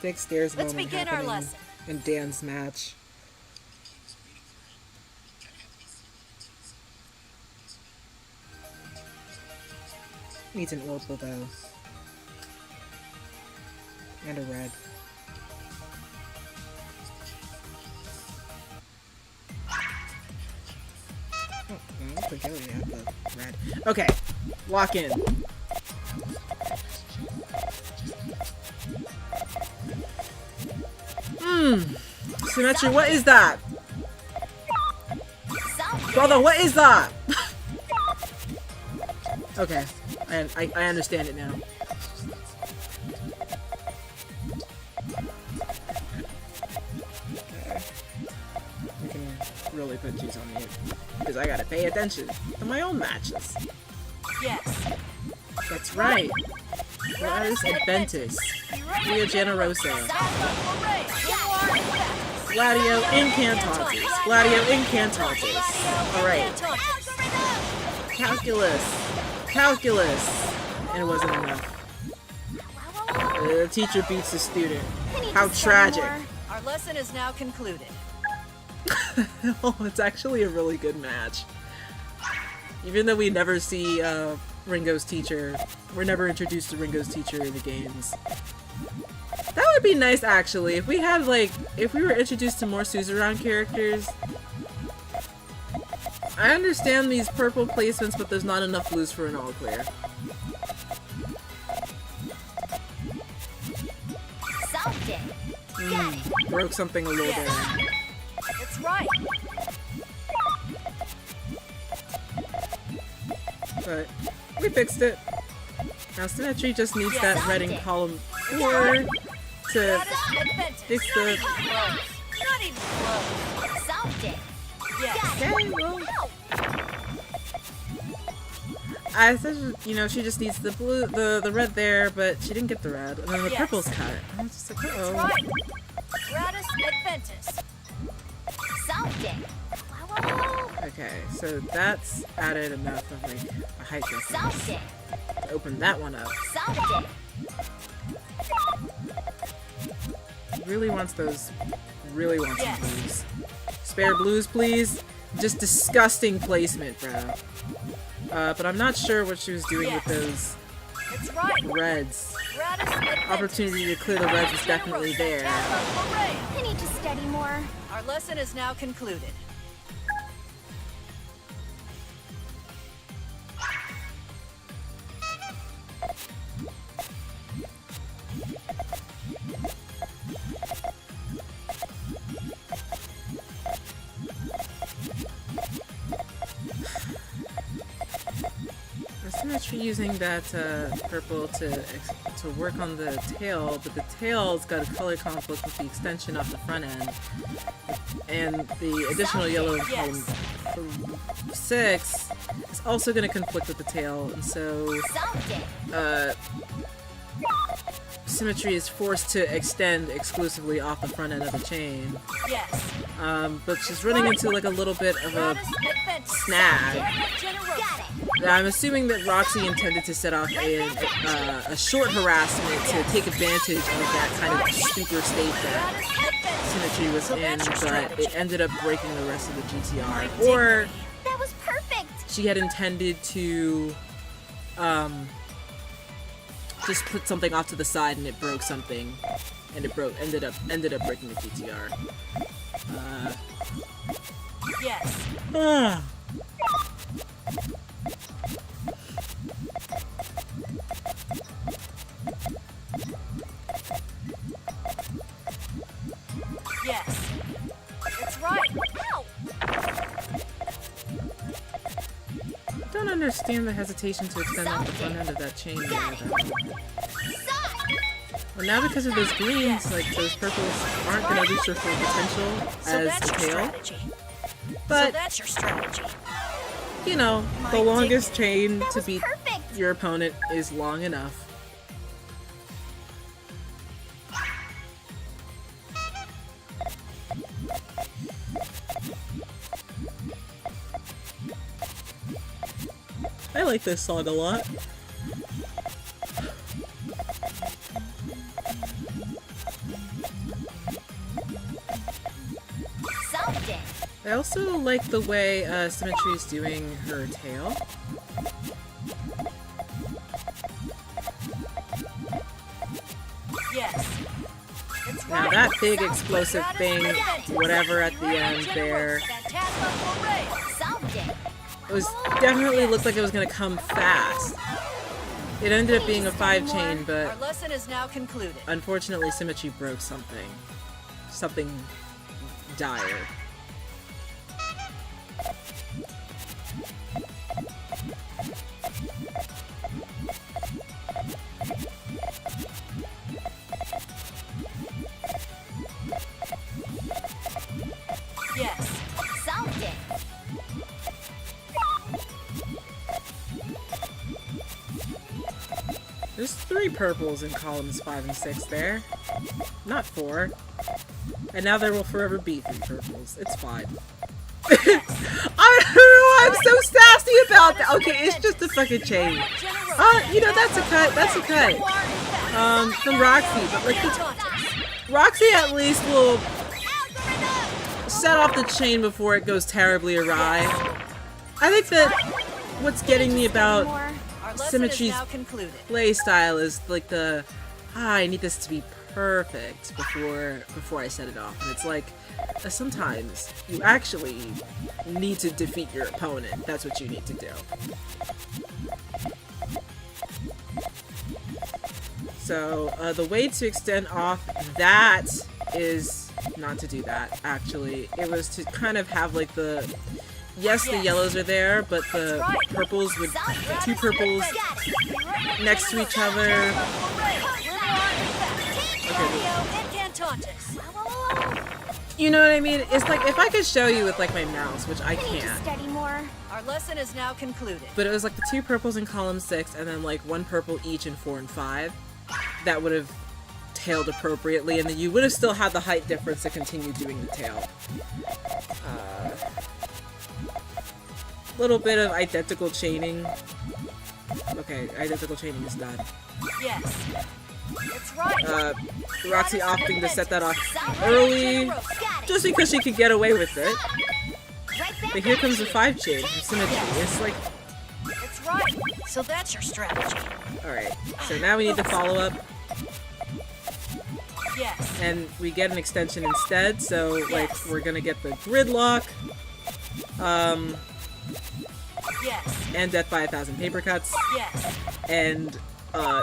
Big stairs Let's moment begin our happening lesson. in Dan's match. Needs an orbital though. And a red. Oh, no, I forget we have the red. Okay, lock in. Symmetry, what is that? Brother, what is that? Okay, I understand it now. Okay. We can really put cheese on mute. Because I gotta pay attention to my own matches. Yes. That's right. Gladys Adventus. Rio Generosa. Gladio Incantatus. Gladio Incantatus. Alright. Calculus. And it wasn't enough. The teacher beats the student. How tragic. Our lesson is now concluded. Oh, it's actually a really good match. Even though we never see Ringo's teacher, we're never introduced to Ringo's teacher in the games. That would be nice, actually, if we had, like, if we were introduced to more Suzerain characters. I understand these purple placements, but there's not enough blues for an all clear. Broke something a little bit. That's right. But we fixed it. Now Symmetry just needs that red in column 4 to fix the... Not even close. Okay, well... I said, you know, she just needs the blue, the red there, but she didn't get the red, and then the purple's cut. I was just like, uh-oh. Right. Gratis Adventus. Okay, so that's added enough of like a height difference to open that one up. Really wants those. Really wants some blues. Spare blues, please. Just disgusting placement, bro. But I'm not sure what she was doing with those reds. Opportunity to clear the reds was definitely there. I need to study more. Our lesson is now concluded. Symmetry using that purple to work on the tail, but the tail's got a color conflict with the extension off the front end, and the additional yellow in column 6 is also going to conflict with the tail, and so Symmetry is forced to extend exclusively off the front end of the chain. Yes. But she's running into like a little bit of a snag. I'm assuming that Roxy intended to set off a short harassment to take advantage of that kind of stupor state that Symmetry was in, but it ended up breaking the rest of the GTR. Or That was perfect. she had intended to just put something off to the side and it broke something, and it ended up breaking the GTR. Yes. Yes. That's right. Ow. Don't understand the hesitation to extend off the front end of that chain there, though. Well, now because of those greens, like, those purples aren't gonna reach their full potential as the tail. But, that's your strategy. you know, the longest chain to beat your opponent is long enough. I like this song a lot. I also like the way Symmetry's doing her tail. Yes. It's Now right. that big explosive thing, whatever at the end there, Solved it. it was definitely looked like it was gonna come fast. It ended up being a 5-chain, Our but lesson is now concluded. unfortunately Symmetry broke something. Something dire. Yes. Solved it. There's 3 purples in columns 5 and 6 there. Not 4. And now there will forever be 3 purples. It's fine. I don't know why I'm so sassy about that. Okay, it's just a fucking chain. You know, that's a cut. That's a cut. From Roxy. But like, Roxy at least will set off the chain before it goes terribly awry. I think that what's getting me about Our lesson Symmetry's is now concluded. play style is like the I need this to be perfect before I set it off, and it's like sometimes you actually need to defeat your opponent. That's what you need to do. So the way to extend off that is not to do that. Actually, it was to kind of have like the the yellows are there, but the purples would 2 purples next to each other. You know what I mean? It's like if I could show you with like my mouse, which I I need to can't. study more. Our lesson is now concluded. But it was like the 2 purples in column 6, and then like 1 purple each in 4 and 5. That would have tailed appropriately, and then you would have still had the height difference to continue doing the tail. Little bit of identical chaining. Okay, identical chaining is done. Yes. It's right. Roxy opting to set that off early, just because she could get away with it. But here comes the 5-chain from Symmetry. It's like, It's right. So that's your strategy. alright, so now we need to follow up, Yes. and we get an extension instead, so like we're gonna get the gridlock, Yes. and death by 1,000 paper cuts, Yes. and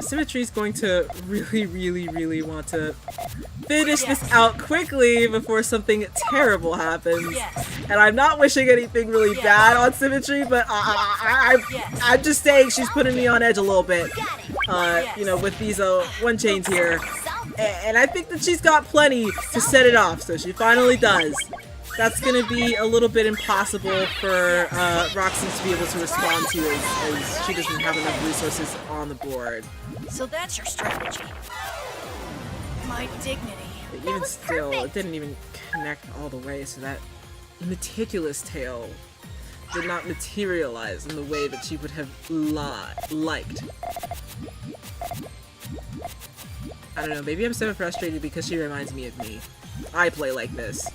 Symmetry's going to really want to finish this out quickly before something terrible happens. Yes. And I'm not wishing anything really bad on Symmetry, but I'm just saying she's putting me on edge a little bit. You know, with these 1 chains here. And I think that she's got plenty to set it off, so she finally does. That's gonna be a little bit impossible for Roxy to be able to respond to as she doesn't have enough resources on the board. So that's your strategy. My dignity. But even still, it didn't even connect all the way, so that meticulous tail did not materialize in the way that she would have liked. I don't know, maybe I'm so frustrated because she reminds me of me. I play like this.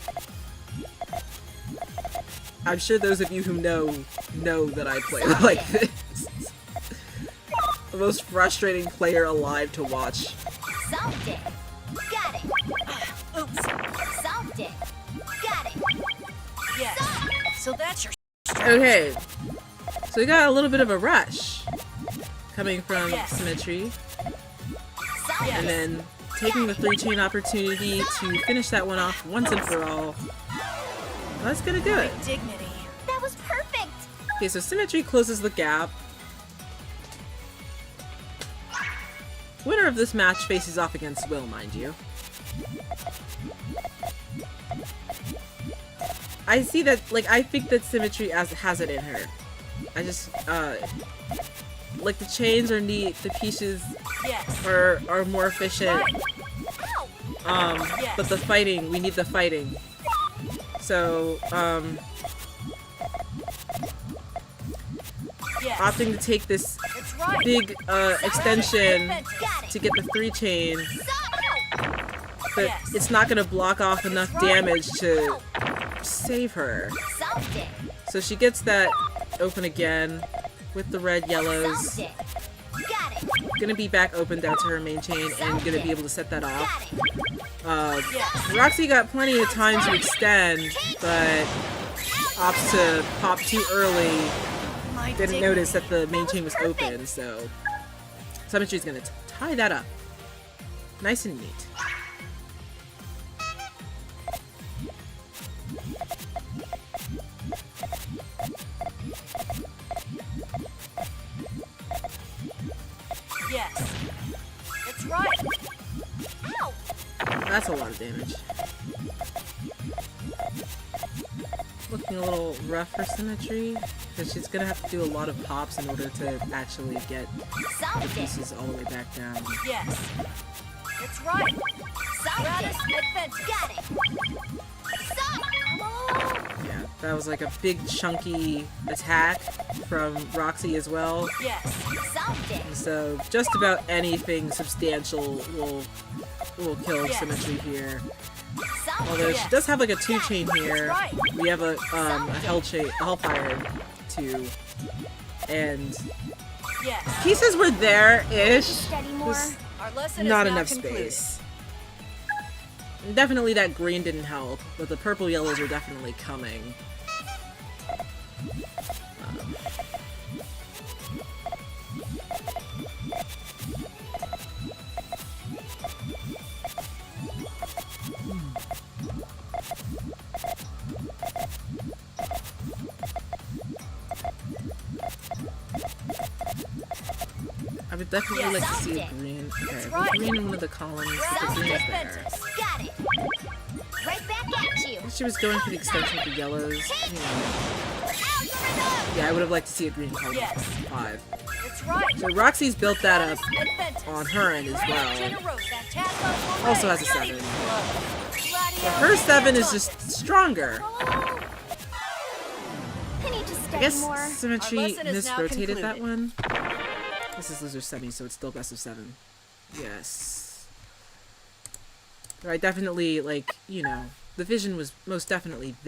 I'm sure those of you who know that I play like this. The most frustrating player alive to watch. Solved it. Got it. Oops. Solved it. Got it. Yes. So that's your Okay, so we got a little bit of a rush coming from Yes. Symmetry, Solved and it. then taking the 3-chain opportunity to finish that one off once and for all. That's gonna do it. dignity. That was perfect. Okay, so Symmetry closes the gap. Winner of this match faces off against Will, mind you. I see that, like, I think that Symmetry has it in her. I just, like, the chains are neat, the pieces Yes. are more efficient. Ow. But the fighting, we need the fighting. So, Yes. opting to take this It's right. big, extension Got it. to get the 3-chain, Ow. but Yes. it's not gonna block off enough damage to save her. Solved it. So she gets that open again with the red yellows. Solved it. Got it. Gonna be back open down to her main chain and gonna be able to set that off. Got it. Roxy got plenty of time to extend, but opts to pop too early. My Didn't dignity. notice that the main chain was open, so 5yMétrie's gonna tie that up. Nice and neat. Yes. It's right. Ow. That's a lot of damage. Looking a little rough for 5yMétrie, because she's gonna have to do a lot of pops in order to actually get the Solved it. pieces all the way back down. Yes. It's right. Solved it. Adventure. Got it. Stop. Yeah, that was like a big chunky attack from Roxy as well. Yes. Solved it. So just about anything substantial will kill Yes. 5yMétrie here. Solved Although it. she does have like a 2-chain here. right. We have a Hellfire too, and Yes. pieces were there-ish. Study more. Just Our lesson not is now enough concluded. space. Definitely that green didn't help, but the purple yellows are definitely coming. I would definitely like to see a green. Okay, right. green in one of the columns. But the Solved green is it. there. Got it. Right back at you. She was going for the extension of the yellows. Yeah, I would have liked to see a green column. Yes. 5. It's right. So Roxy's built that up Adventure. on her end as well. Generous. Phantasmo. Also has a 7. But her 7 is just stronger. I need to I study guess more. 5yMétrie Our lesson is now misrotated that concluded. one. This is loser semi, so it's still best of 7. Yes. But I definitely, like, you know, the vision was most definitely